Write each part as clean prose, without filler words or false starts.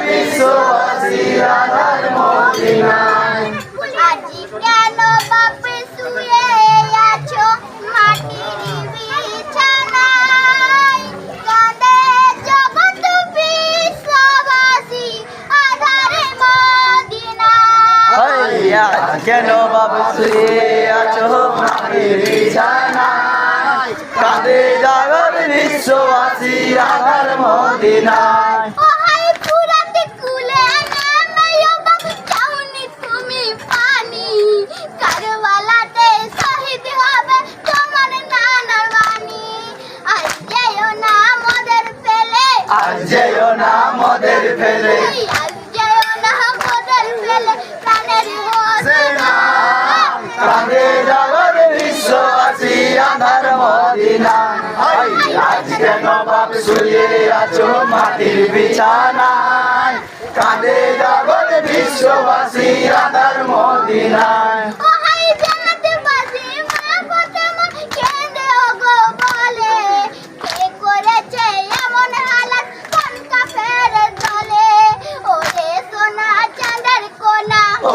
বিশ্ববাসী আধার মদিনায়। আজি কেন বাপে শুয়ে আছো মাটির বিছানায়, কাঁদে জগৎ বিশ্ববাসী আধারে মদিনায়। কেন বাবা শুয়ে আছো মাটির বিছানায়, কাঁদে জগৎ বিশ্ববাসী আধার মদিনায়। আজ যেও না মোদের ফেলে, কাঁদে জগৎ বিশ্ববাসী আধার মদিনায়। আজ কেন বাপ শুয়ে আছো মাটির বিছানায়, কাঁদে জগৎ বিশ্ববাসী আধার মদিনায়।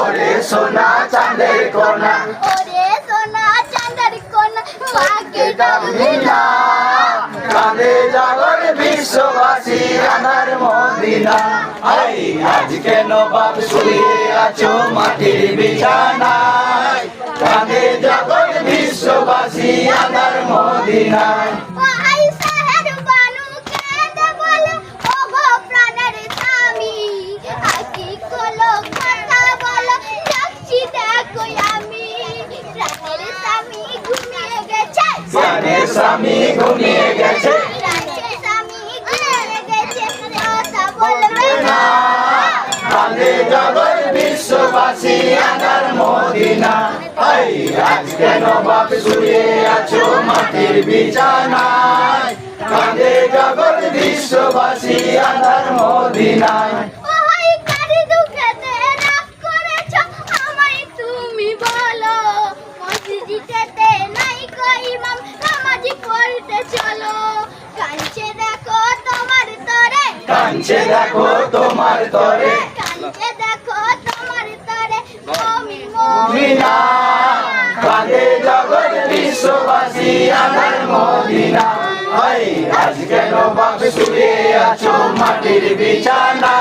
ওরে সোনা চাঁদের কোনা, ওরে সোনা চাঁদের কোনা, মাকে ডাকবি না। কাঁদে জগৎ বিশ্ববাসী আধার মদিনায়। আজ কেন বাপ শুয়ে আছো মাটির বিছানায়, কাঁদে জগৎ বিশ্ববাসী আধার মদিনায়। প্রাণের স্বামী ঘুমিয়ে গেছে, কাঁদে জগৎ বিশ্ববাসী আধার মদিনায়। আজ কেন বাপ শুয়ে আছো মাটির বিছানায়, কাঁদে জগৎ বিশ্ববাসী আধার মদিনায়। কাঁদছে দেখো তোমার তরে, মদিনা কাঁদে জগৎ বিশ্ববাসী আধার মদিনায়। আজ কেন বাপ শুয়ে আছো মাটির বিছানায়।